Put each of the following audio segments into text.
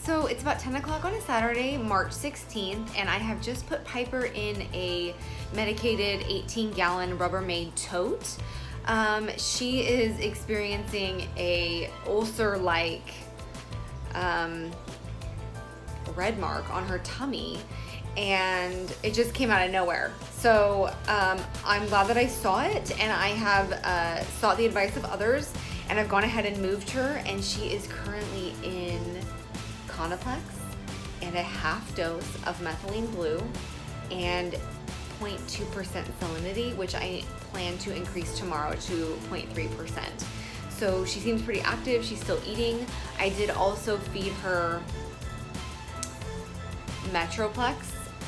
So it's about 10 o'clock on a Saturday, March 16th, and I have just put Piper in a medicated 18-gallon Rubbermaid tote. She is experiencing a ulcer-like red mark on her tummy, and it just came out of nowhere. So I'm glad that I saw it, and I have sought the advice of others, and I've gone ahead and moved her, and she is currently in Conoplex and a half dose of methylene blue and 0.2% salinity, which I plan to increase tomorrow to 0.3%. So she seems pretty active. She's still eating. I did also feed her Metroplex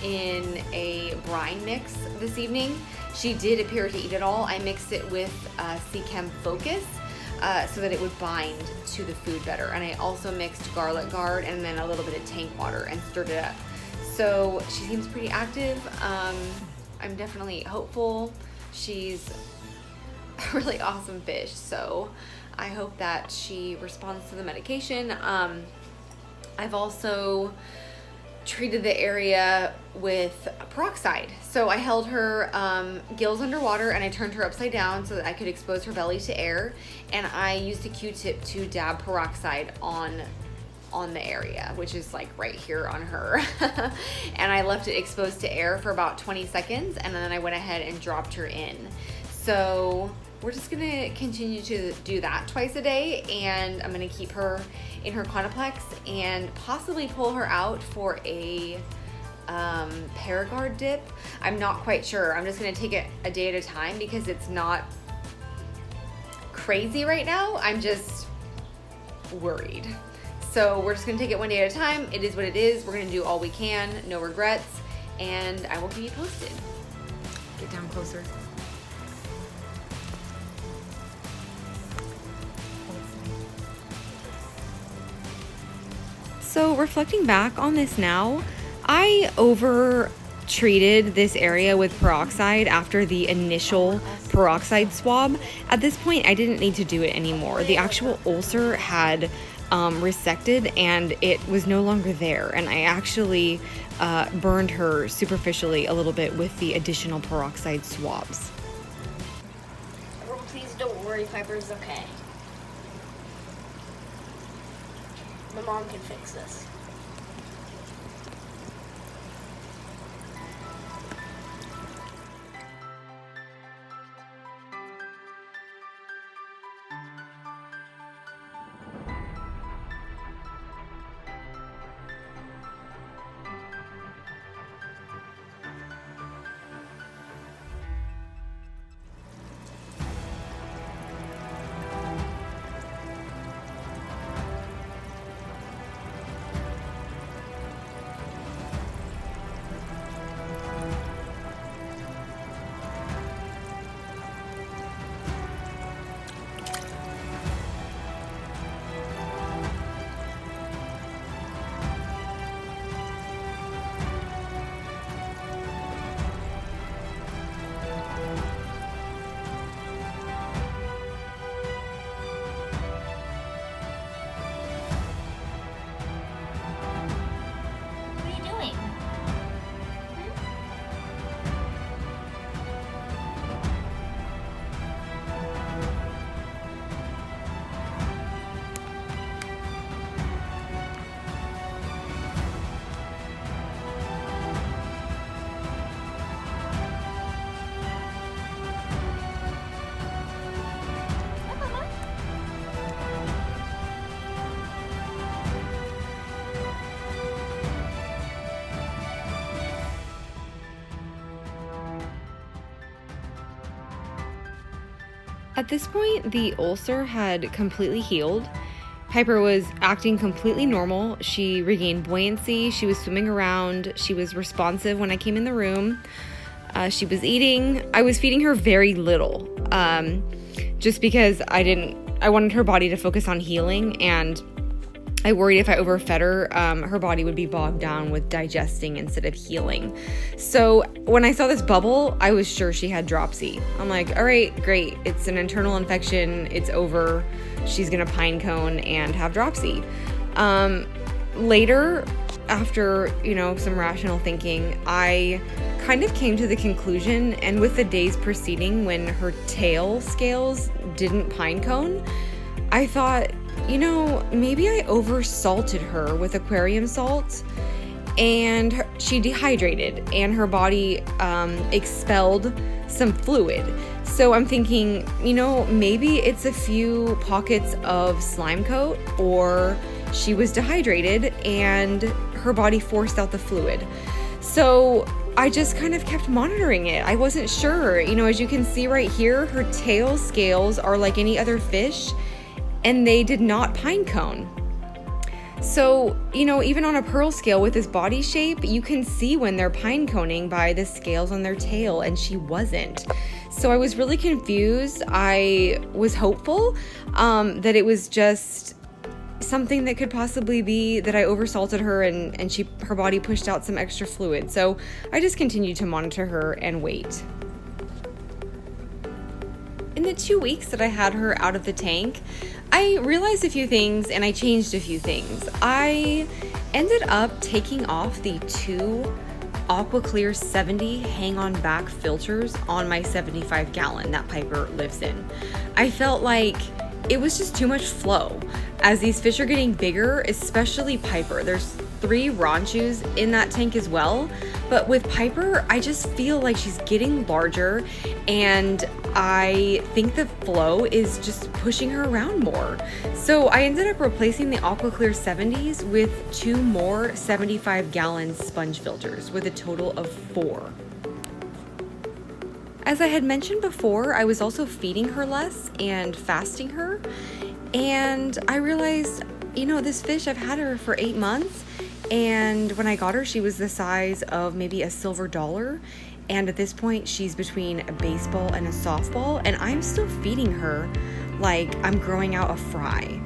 in a brine mix this evening. She did appear to eat it all. I mixed it with C-Chem Focus so that it would bind to the food better. And I also mixed Garlic Guard and then a little bit of tank water and stirred it up. So she seems pretty active. I'm definitely hopeful. She's a really awesome fish, so I hope that she responds to the medication. I've also treated the area with peroxide. So I held her gills underwater and I turned her upside down so that I could expose her belly to air, and I used a Q-tip to dab peroxide on the area, which is like right here on her. And I left it exposed to air for about 20 seconds, and then I went ahead and dropped her in. So we're just gonna continue to do that twice a day, and I'm gonna keep her in her Conoplex and possibly pull her out for a Paragard dip. I'm not quite sure. I'm just gonna take it a day at a time because it's not crazy right now. I'm just worried. So we're just gonna take it one day at a time. It is what it is. We're gonna do all we can, no regrets, and I will keep you posted. Get down closer. So reflecting back on this now, I over-treated this area with peroxide after the initial peroxide swab. At this point, I didn't need to do it anymore. The actual ulcer had resected and it was no longer there, and I actually burned her superficially a little bit with the additional peroxide swabs. Oh, please don't worry, Piper's okay. My mom can fix this. At this point, the ulcer had completely healed. Piper was acting completely normal. She regained buoyancy. She was swimming around. She was responsive when I came in the room. She was eating. I was feeding her very little, just because I wanted her body to focus on healing, and I worried if I overfed her, her body would be bogged down with digesting instead of healing. So when I saw this bubble, I was sure she had dropsy. I'm like, all right, great. It's an internal infection. It's over. She's gonna pine cone and have dropsy. later, after, some rational thinking, I kind of came to the conclusion, and with the days preceding when her tail scales didn't pine cone, I thought, maybe I oversalted her with aquarium salt, and she dehydrated, and her body expelled some fluid. So I'm thinking, maybe it's a few pockets of slime coat, or she was dehydrated and her body forced out the fluid. So I just kind of kept monitoring it. I wasn't sure. As you can see right here, her tail scales are like any other fish, and they did not pine cone. So, even on a Pearlscale with this body shape, you can see when they're pine coning by the scales on their tail, and she wasn't. So I was really confused. I was hopeful that it was just something that could possibly be that I oversalted her and her body pushed out some extra fluid. So I just continued to monitor her and wait. In the 2 weeks that I had her out of the tank, I realized a few things and I changed a few things. I ended up taking off the 2 AquaClear 70 hang-on back filters on my 75 gallon that Piper lives in. I felt like it was just too much flow. As these fish are getting bigger, especially Piper, there's 3 Ranchus in that tank as well. But with Piper, I just feel like she's getting larger, and I think the flow is just pushing her around more. So I ended up replacing the AquaClear 70s with 2 more 75 gallon sponge filters with a total of 4. As I had mentioned before, I was also feeding her less and fasting her. And I realized, this fish, I've had her for 8 months. And when I got her, she was the size of maybe a silver dollar. And at this point, she's between a baseball and a softball. And I'm still feeding her like I'm growing out a fry.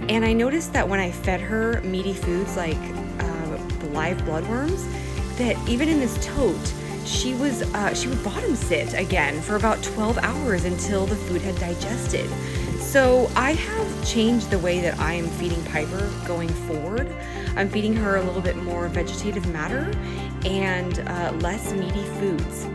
And I noticed that when I fed her meaty foods like live bloodworms, that even in this tote, she would bottom sit again for about 12 hours until the food had digested. So I have changed the way that I am feeding Piper going forward. I'm feeding her a little bit more vegetative matter and less meaty foods.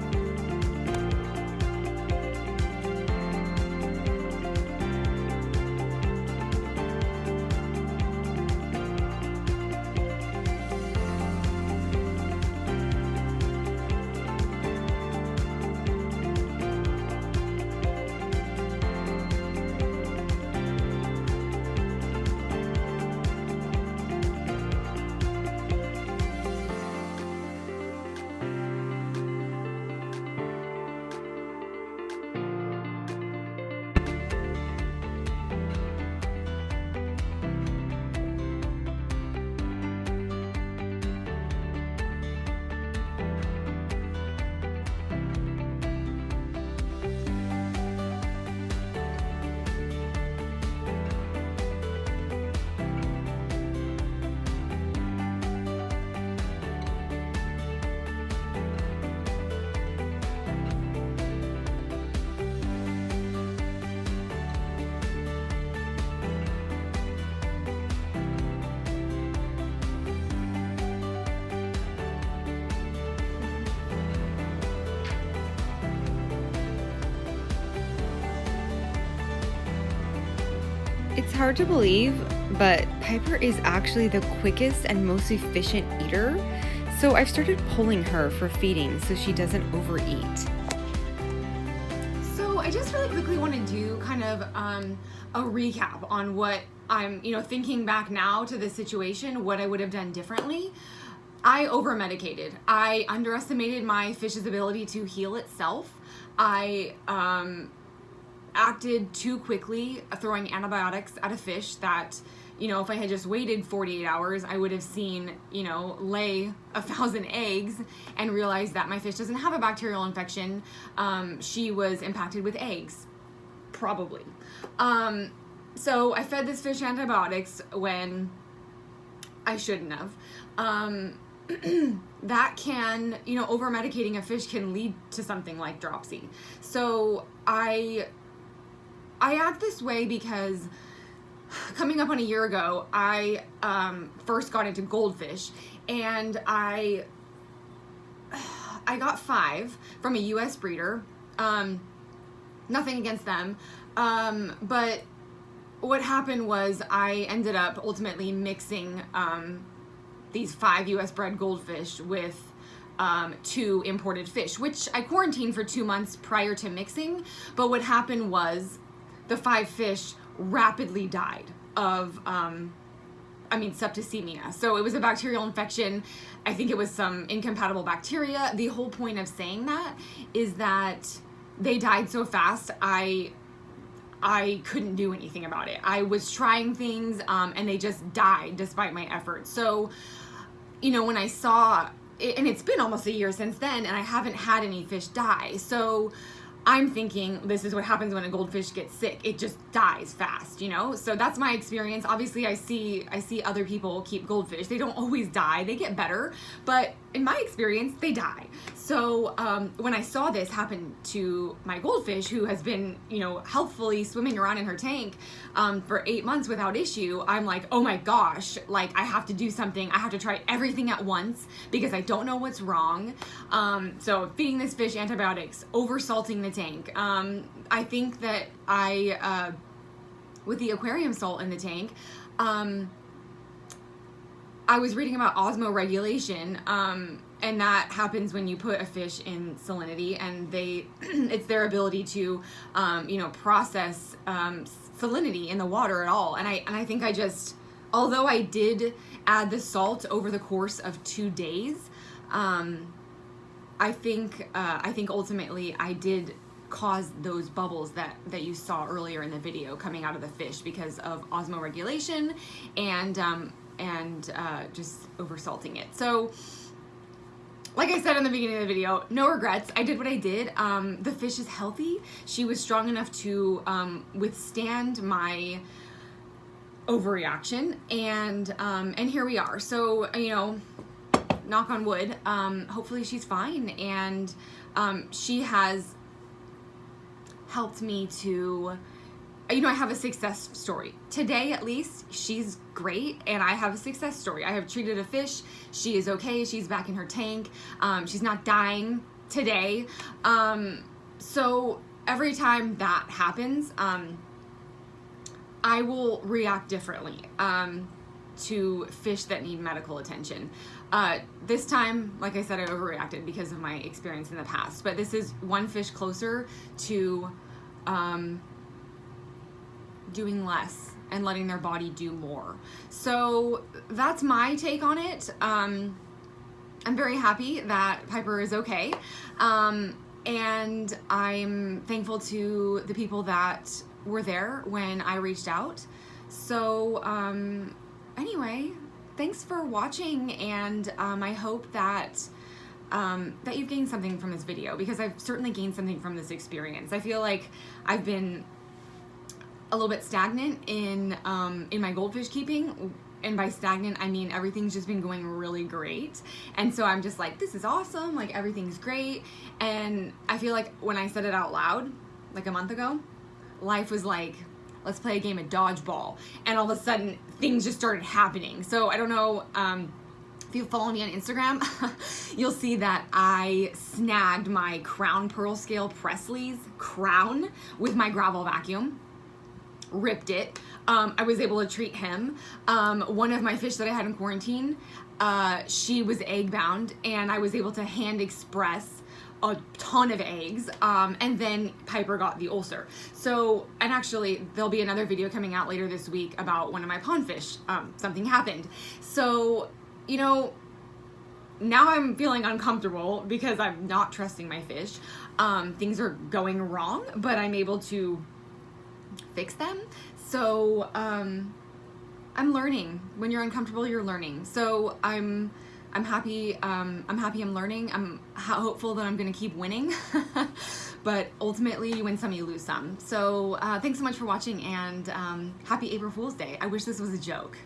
It's hard to believe, but Piper is actually the quickest and most efficient eater. So I've started pulling her for feeding so she doesn't overeat. So I just really quickly want to do kind of a recap on what I'm, thinking back now to the situation, what I would have done differently. I over-medicated. I underestimated my fish's ability to heal itself. I acted too quickly, throwing antibiotics at a fish that, if I had just waited 48 hours, I would have seen, lay 1,000 eggs and realized that my fish doesn't have a bacterial infection. She was impacted with eggs, probably. So I fed this fish antibiotics when I shouldn't have. That can, over-medicating a fish can lead to something like dropsy. So I act this way because coming up on a year ago, I first got into Goldfish, and I got 5 from a U.S. breeder. Nothing against them, but what happened was I ended up ultimately mixing these 5 U.S. bred goldfish with 2 imported fish, which I quarantined for 2 months prior to mixing. But what happened was the 5 fish rapidly died of septicemia. So it was a bacterial infection. I think it was some incompatible bacteria. The whole point of saying that is that they died so fast, I couldn't do anything about it. I was trying things, and they just died despite my efforts. So, you know, when I saw it, and it's been almost a year since then, and I haven't had any fish die. So I'm thinking this is what happens when a goldfish gets sick. It just dies fast, you know? So that's my experience. Obviously, I see other people keep goldfish. They don't always die. They get better. But in my experience, they die. So when I saw this happen to my goldfish, who has been, you know, healthfully swimming around in her tank for 8 months without issue, I'm like, oh my gosh, like I have to do something. I have to try everything at once because I don't know what's wrong. So feeding this fish antibiotics, oversalting the tank. I think that with the aquarium salt in the tank, I was reading about osmoregulation, and that happens when you put a fish in salinity, and it's their ability to, process salinity in the water at all. And I think although I did add the salt over the course of 2 days, I think ultimately I did cause those bubbles that you saw earlier in the video coming out of the fish because of osmoregulation and just oversalting it. So like I said in the beginning of the video, no regrets. I did what I did. The fish is healthy. She was strong enough to withstand my overreaction, and here we are. So, you know, knock on wood, hopefully she's fine, and she has helped me to, you know, I have a success story. Today, at least, she's great, and I have a success story. I have treated a fish. She is okay. She's back in her tank. She's not dying today. So every time that happens, I will react differently to fish that need medical attention. This time, like I said, I overreacted because of my experience in the past, but this is one fish closer to doing less and letting their body do more. So that's my take on it. I'm very happy that Piper is okay. And I'm thankful to the people that were there when I reached out. So anyway, thanks for watching, and I hope that you've gained something from this video, because I've certainly gained something from this experience. I feel like I've been a little bit stagnant in my goldfish keeping, and by stagnant I mean everything's just been going really great, and so I'm just like, this is awesome, like everything's great. And I feel like when I said it out loud like a month ago, life was like, let's play a game of dodgeball, and all of a sudden things just started happening. So I don't know, if you follow me on Instagram, you'll see that I snagged my crown Pearlscale Presley's crown with my gravel vacuum, ripped it. I was able to treat him. One of my fish that I had in quarantine, she was egg bound, and I was able to hand express a ton of eggs, and then Piper got the ulcer. So, and actually there'll be another video coming out later this week about one of my pond fish. Something happened. So, you know, now I'm feeling uncomfortable because I'm not trusting my fish. Things are going wrong, but I'm able to fix them. So I'm learning. When you're uncomfortable, you're learning. So I'm happy. I'm learning. I'm hopeful that I'm gonna keep winning. But ultimately, you win some, you lose some. So thanks so much for watching, and happy April Fool's Day. I wish this was a joke.